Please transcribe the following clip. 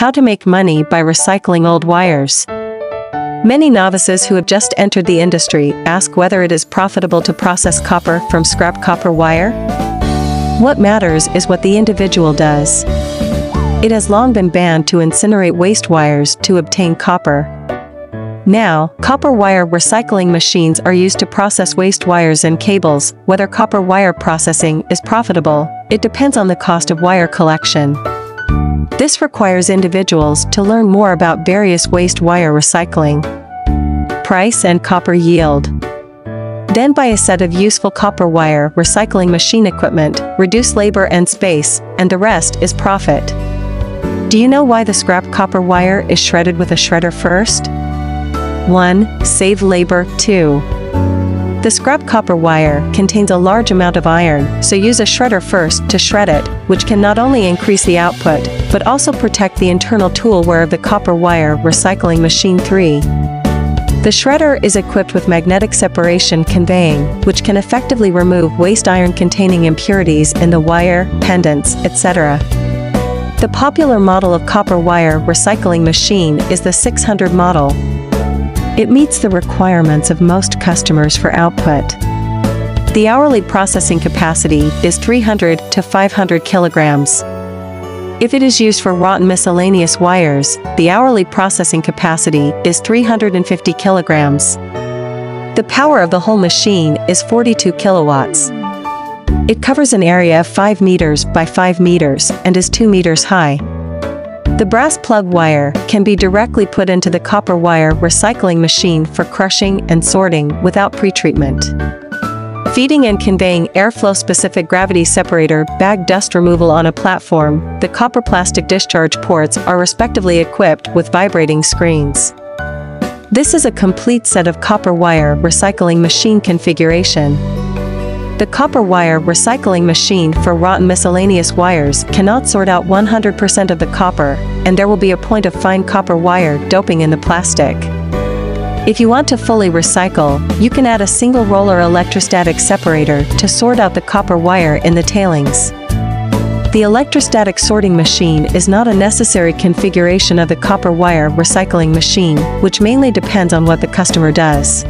how to make money by recycling old wires. Many novices who have just entered the industry ask whether it is profitable to process copper from scrap copper wire. What matters is what the individual does. It has long been banned to incinerate waste wires to obtain copper. Now, copper wire recycling machines are used to process waste wires and cables. Whether copper wire processing is profitable, it depends on the cost of wire collection. This requires individuals to learn more about various waste wire recycling, price and copper yield. Then buy a set of useful copper wire recycling machine equipment, reduce labor and space, and the rest is profit. Do you know why the scrap copper wire is shredded with a shredder first? 1. Save labor. 2. The scrap copper wire contains a large amount of iron, so use a shredder first to shred it, which can not only increase the output, but also protect the internal tool wear of the copper wire recycling machine. 3. The shredder is equipped with magnetic separation conveying, which can effectively remove waste iron containing impurities in the wire, pendants, etc. The popular model of copper wire recycling machine is the 600 model. It meets the requirements of most customers for output. The hourly processing capacity is 300 to 500 kilograms. If it is used for rotten miscellaneous wires, the hourly processing capacity is 350 kilograms. The power of the whole machine is 42 kilowatts. It covers an area of 5 meters by 5 meters and is 2 meters high. The brass plug wire can be directly put into the copper wire recycling machine for crushing and sorting without pretreatment. Feeding and conveying airflow-specific gravity separator bag dust removal on a platform, the copper plastic discharge ports are respectively equipped with vibrating screens. This is a complete set of copper wire recycling machine configuration. The copper wire recycling machine for rotten miscellaneous wires cannot sort out 100% of the copper, and there will be a point of fine copper wire doping in the plastic. If you want to fully recycle, you can add a single roller electrostatic separator to sort out the copper wire in the tailings. The electrostatic sorting machine is not a necessary configuration of the copper wire recycling machine, which mainly depends on what the customer does.